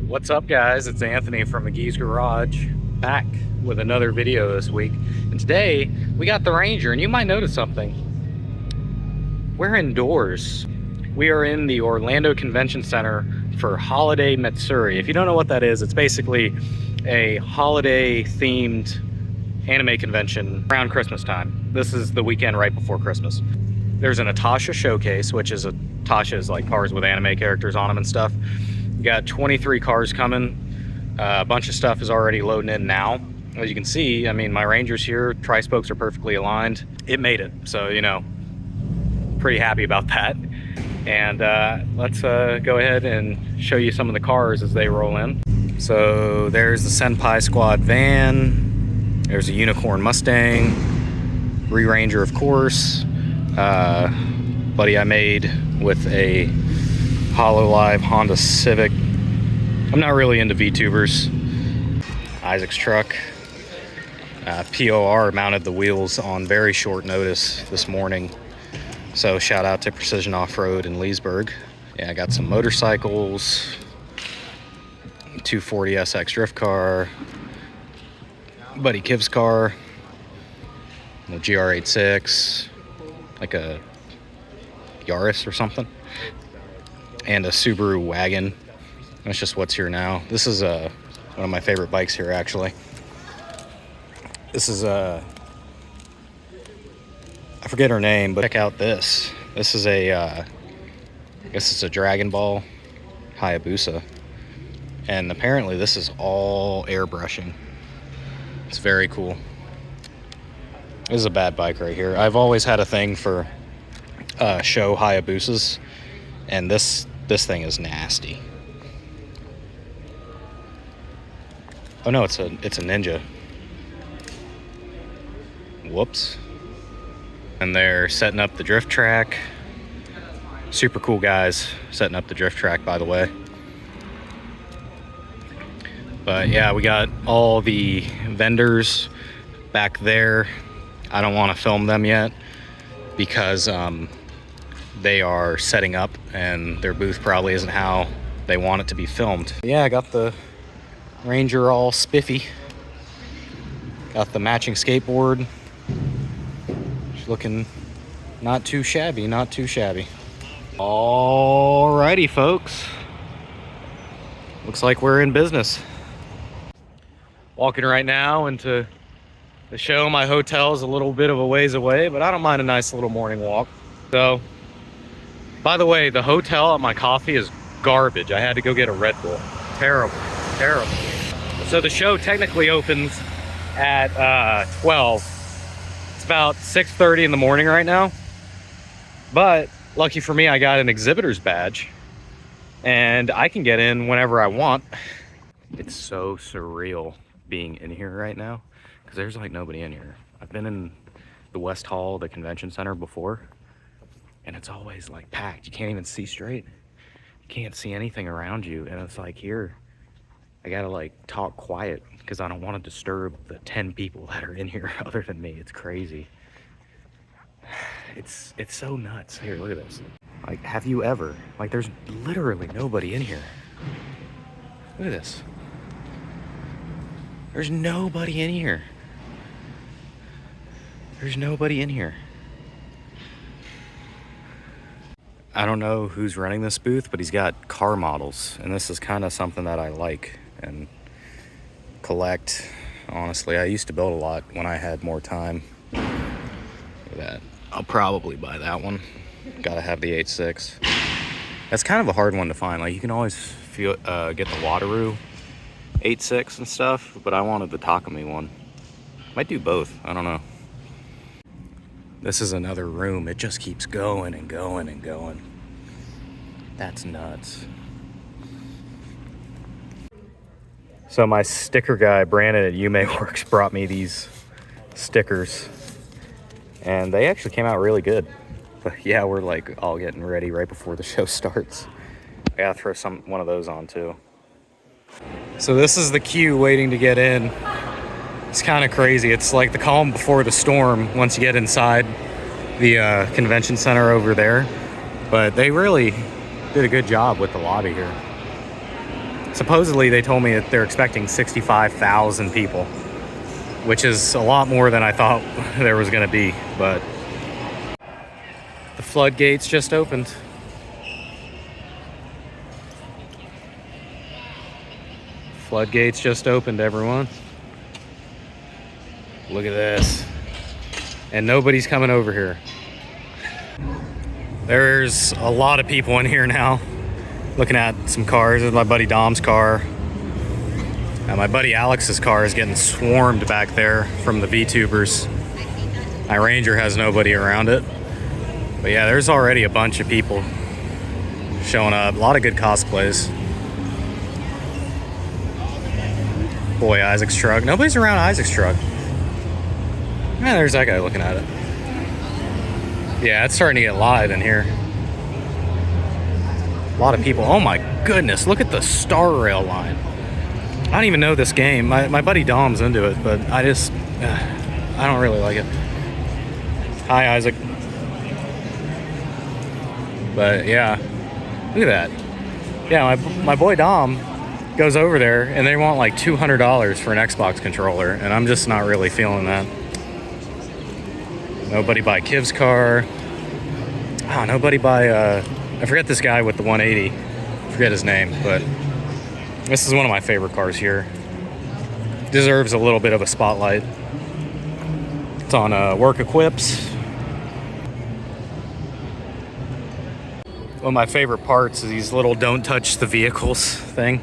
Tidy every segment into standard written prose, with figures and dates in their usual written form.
What's up, guys? It's Anthony from McGee's Garage, back with another video this week. And today we got the Ranger, and you might notice something. We're indoors. We are in the Orlando Convention Center for Holiday Matsuri. If you don't know what that is, it's basically a holiday themed anime convention around Christmas time. This is the weekend right before Christmas. There's an Natasha showcase, which is Tasha's like cars with anime characters on them and stuff. We got 23 cars coming. A bunch of stuff is already loading in now. As you can see, I mean, my Ranger's here. Tri-spokes are perfectly aligned. It made it, so, you know, pretty happy about that. And let's go ahead and show you some of the cars as they roll in. So there's the Senpai Squad van. There's a Unicorn Mustang. Ranger, of course. Buddy I made with a HoloLive Honda Civic. I'm not really into VTubers. Isaac's truck. POR mounted the wheels on very short notice this morning. So shout out to Precision Off-Road in Leesburg. Yeah, I got some motorcycles. 240 SX drift car. Buddy Kiv's car. A GR86. Like a Yaris or something. And a Subaru wagon. That's just what's here now. This is one of my favorite bikes here, actually. This is I forget her name, but check out this. This is a I guess it's a Dragon Ball Hayabusa, and apparently this is all airbrushing. It's very cool. This is a bad bike right here. I've always had a thing for show Hayabusas, and this thing is nasty. Oh no, it's a Ninja. Whoops. And they're setting up the drift track. Super cool guys setting up the drift track, by the way. But yeah, we got all the vendors back there. I don't want to film them yet because they are setting up and their booth probably isn't how they want it to be filmed. Yeah, I got the Ranger all spiffy. Got the matching skateboard. She's looking not too shabby, not too shabby. Alrighty, folks. Looks like we're in business. Walking right now into the show. My hotel is a little bit of a ways away, but I don't mind a nice little morning walk. So, by the way, the hotel at my coffee is garbage. I had to go get a Red Bull. Terrible, terrible. So the show technically opens at 12. It's about 6:30 in the morning right now. But lucky for me, I got an exhibitor's badge and I can get in whenever I want. It's so surreal being in here right now because there's like nobody in here. I've been in the West Hall, the convention center before, and it's always like packed. You can't even see straight. You can't see anything around you. And it's like here, I gotta like talk quiet because I don't want to disturb the 10 people that are in here other than me. It's crazy. It's so nuts. Here, look at this. Like, have you ever, like, there's literally nobody in here. Look at this. There's nobody in here. There's nobody in here. I don't know who's running this booth, but he's got car models, and this is kind of something that I like and collect. Honestly, I used to build a lot when I had more time. Look at that. I'll probably buy that one. Gotta have the 8.6. That's kind of a hard one to find. Like, you can always get the Wateroo 8.6 and stuff, but I wanted the Takumi one. Might do both, I don't know. This is another room. It just keeps going and going and going. That's nuts. So my sticker guy, Brandon at Yume Works, brought me these stickers. And they actually came out really good. But yeah, we're like all getting ready right before the show starts. I gotta throw one of those on too. So this is the queue waiting to get in. It's kind of crazy. It's like the calm before the storm once you get inside the convention center over there. But they really did a good job with the lobby here. Supposedly they told me that they're expecting 65,000 people, which is a lot more than I thought there was gonna be, but the floodgates just opened. Floodgates just opened, everyone. Look at this. And nobody's coming over here. There's a lot of people in here now looking at some cars. This is my buddy Dom's car. And my buddy Alex's car is getting swarmed back there from the VTubers. My Ranger has nobody around it. But yeah, there's already a bunch of people showing up. A lot of good cosplays. Boy, Isaac's truck. Nobody's around Isaac's truck. Man, there's that guy looking at it. Yeah, it's starting to get live in here. A lot of people. Oh my goodness, look at the Star Rail line. I don't even know this game. My buddy Dom's into it, but I don't really like it. Hi, Isaac. But yeah, look at that. Yeah, my boy Dom goes over there and they want like $200 for an Xbox controller, and I'm just not really feeling that. Nobody buy Kiv's car. Oh, nobody buy, I forget this guy with the 180. I forget his name, but this is one of my favorite cars here. Deserves a little bit of a spotlight. It's on Work Equips. One of my favorite parts is these little don't touch the vehicles thing.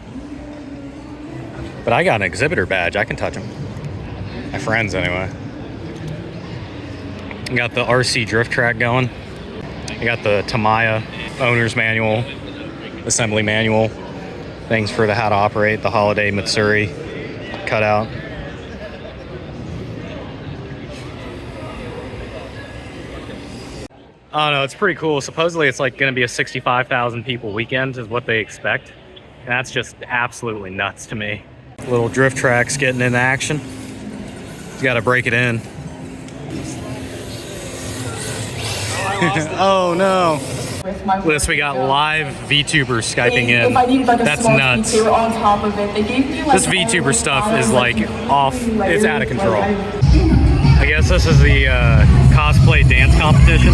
But I got an exhibitor badge. I can touch them. My friends, anyway. I got the RC drift track going. I got the Tamiya owner's manual, assembly manual, things for how to operate the Holiday Matsuri cutout. Oh no, it's pretty cool. Supposedly it's like gonna be a 65,000 people weekend is what they expect. And that's just absolutely nuts to me. Little drift tracks getting into action. You gotta break it in. Oh no. Look, this, we got live VTubers Skyping in. That's nuts. This VTuber stuff is like off, it's out of control. I guess this is the cosplay dance competition.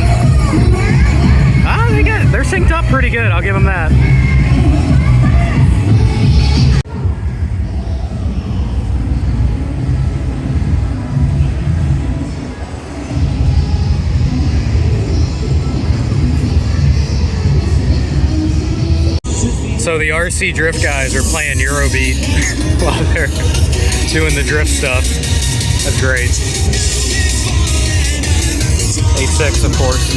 Ah, they're synced up pretty good, I'll give them that. So the RC drift guys are playing Eurobeat while they're doing the drift stuff. That's great. 8.6, of course.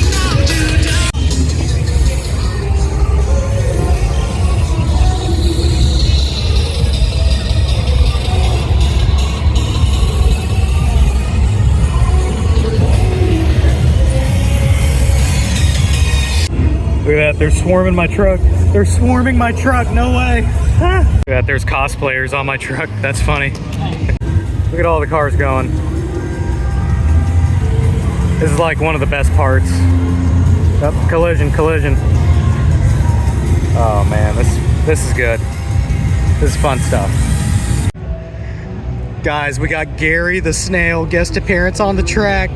Look at that, they're swarming my truck. They're swarming my truck, no way. Ah. Look at that, there's cosplayers on my truck. That's funny. Look at all the cars going. This is like one of the best parts. Oh, collision. Oh man, this is good. This is fun stuff. Guys, we got Gary the Snail guest appearance on the track.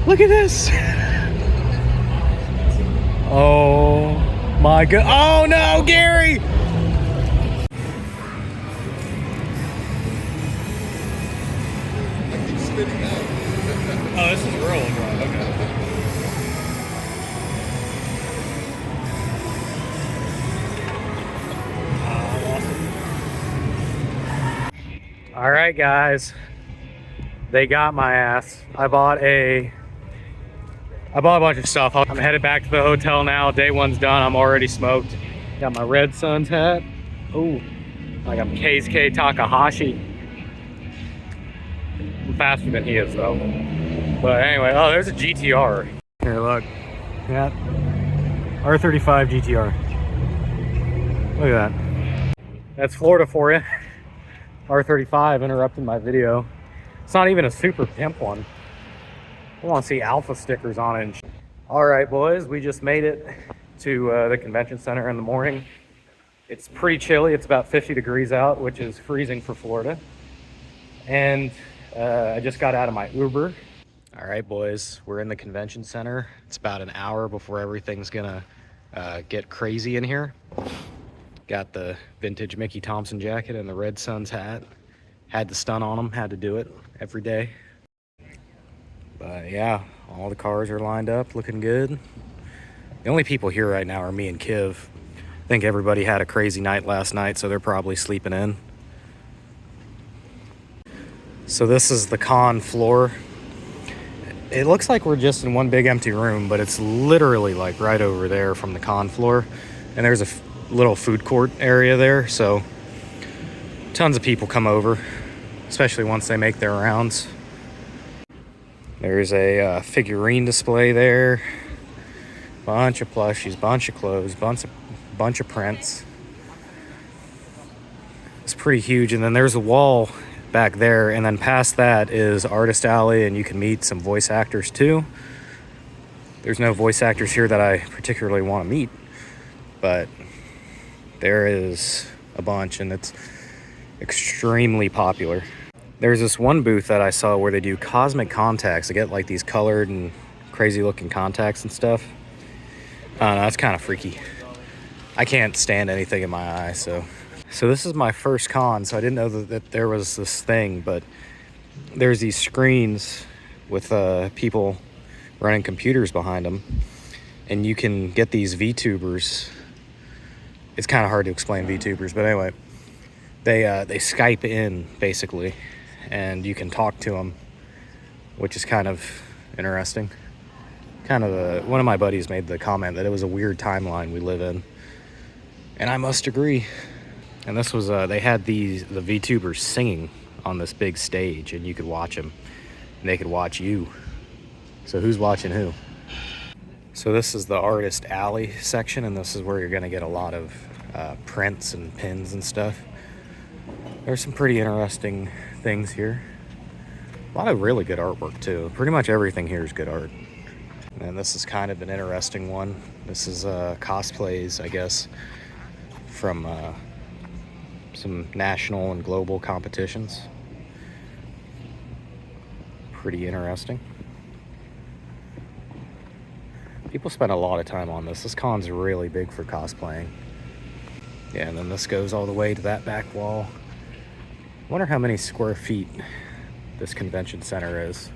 Look at this. Oh my god. Oh no, Gary. Oh, this is real. Okay. All right, guys. They got my ass. I bought a bunch of stuff. I'm headed back to the hotel now. Day one's done. I'm already smoked. Got my Red Suns hat. Ooh, like I'm Keisuke Takahashi. I'm faster than he is though. But anyway, oh, there's a GTR. Here, look. Yeah. R35 GTR. Look at that. That's Florida for you. R35 interrupted my video. It's not even a super pimp one. I want to see alpha stickers on it. All right, boys, we just made it to the convention center in the morning. It's pretty chilly. It's about 50 degrees out, which is freezing for Florida. And I just got out of my Uber. All right, boys, we're in the convention center. It's about an hour before everything's gonna get crazy in here. Got the vintage Mickey Thompson jacket and the Red Suns hat. Had the stunt on them, had to do it every day. But yeah, all the cars are lined up, looking good. The only people here right now are me and Kiv. I think everybody had a crazy night last night, so they're probably sleeping in. So this is the con floor. It looks like we're just in one big empty room, but it's literally like right over there from the con floor. And there's a little food court area there, so tons of people come over, especially once they make their rounds. There's a figurine display there. Bunch of plushies, bunch of clothes, bunch of prints. It's pretty huge. And then there's a wall back there, and then past that is Artist Alley, and you can meet some voice actors too. There's no voice actors here that I particularly want to meet, but there is a bunch, and it's extremely popular. There's this one booth that I saw where they do cosmic contacts. They get like these colored and crazy looking contacts and stuff. I don't know, that's kind of freaky. I can't stand anything in my eye, so this is my first con, so I didn't know that there was this thing, but there's these screens with people running computers behind them, and you can get these VTubers. It's kind of hard to explain VTubers, but anyway, they Skype in basically, and you can talk to them, which is kind of interesting. One of my buddies made the comment that it was a weird timeline we live in, and I must agree. And this was they had the VTubers singing on this big stage, and you could watch them, and they could watch you. So who's watching who? So this is the Artist Alley section, and this is where you're gonna get a lot of prints and pins and stuff. There's some pretty interesting things here. A lot of really good artwork too. Pretty much everything here is good art. And this is kind of an interesting one. This is cosplays, I guess, from some national and global competitions. Pretty interesting. People spend a lot of time on this. This con's really big for cosplaying. Yeah, and then this goes all the way to that back wall. I wonder how many square feet this convention center is,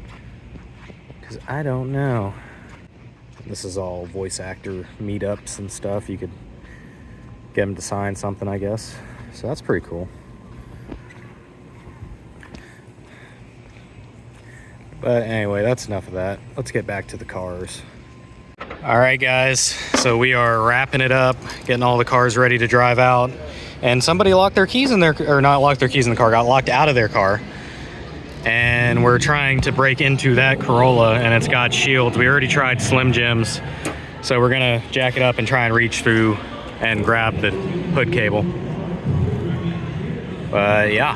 because I don't know. This is all voice actor meetups and stuff. You could get them to sign something, I guess. So that's pretty cool. But anyway, that's enough of that. Let's get back to the cars. All right, guys. So we are wrapping it up, getting all the cars ready to drive out. And somebody locked their keys in their, or not locked their keys in the car, got locked out of their car. And we're trying to break into that Corolla, and it's got shields. We already tried Slim Jims, so we're gonna jack it up and try and reach through and grab the hood cable. Yeah,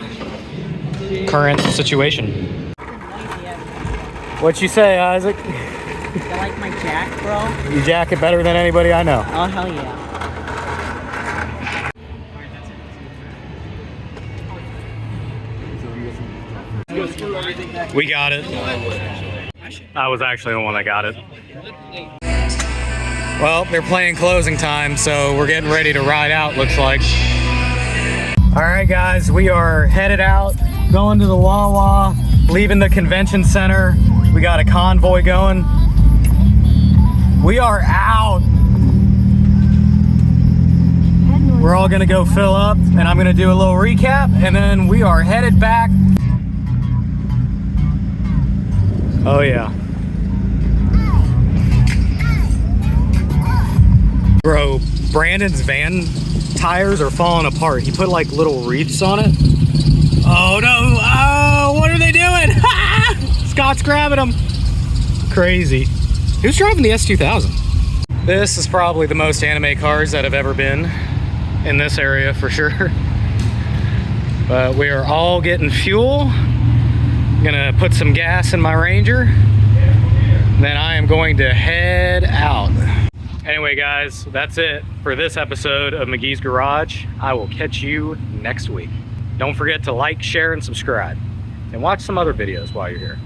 current situation. What you say, Isaac? You like my jack, bro? You jack it better than anybody I know. Oh, hell yeah. We got it. I was actually the one that got it. Well, they're playing closing time, so we're getting ready to ride out, looks like. All right, guys, we are headed out, going to the Wawa, leaving the convention center. We got a convoy going. We are out. We're all gonna go fill up, and I'm gonna do a little recap, and then we are headed back. Oh yeah. Bro, Brandon's van tires are falling apart. He put like little wreaths on it. Oh no, oh, what are they doing? Scott's grabbing them. Crazy. Who's driving the S2000? This is probably the most anime cars that have ever been in this area for sure. But we are all getting fuel. I'm gonna put some gas in my Ranger. Then I am going to head out. Anyway, guys, that's it for this episode of McGee's Garage. I will catch you next week. Don't forget to like, share, and subscribe. And watch some other videos while you're here.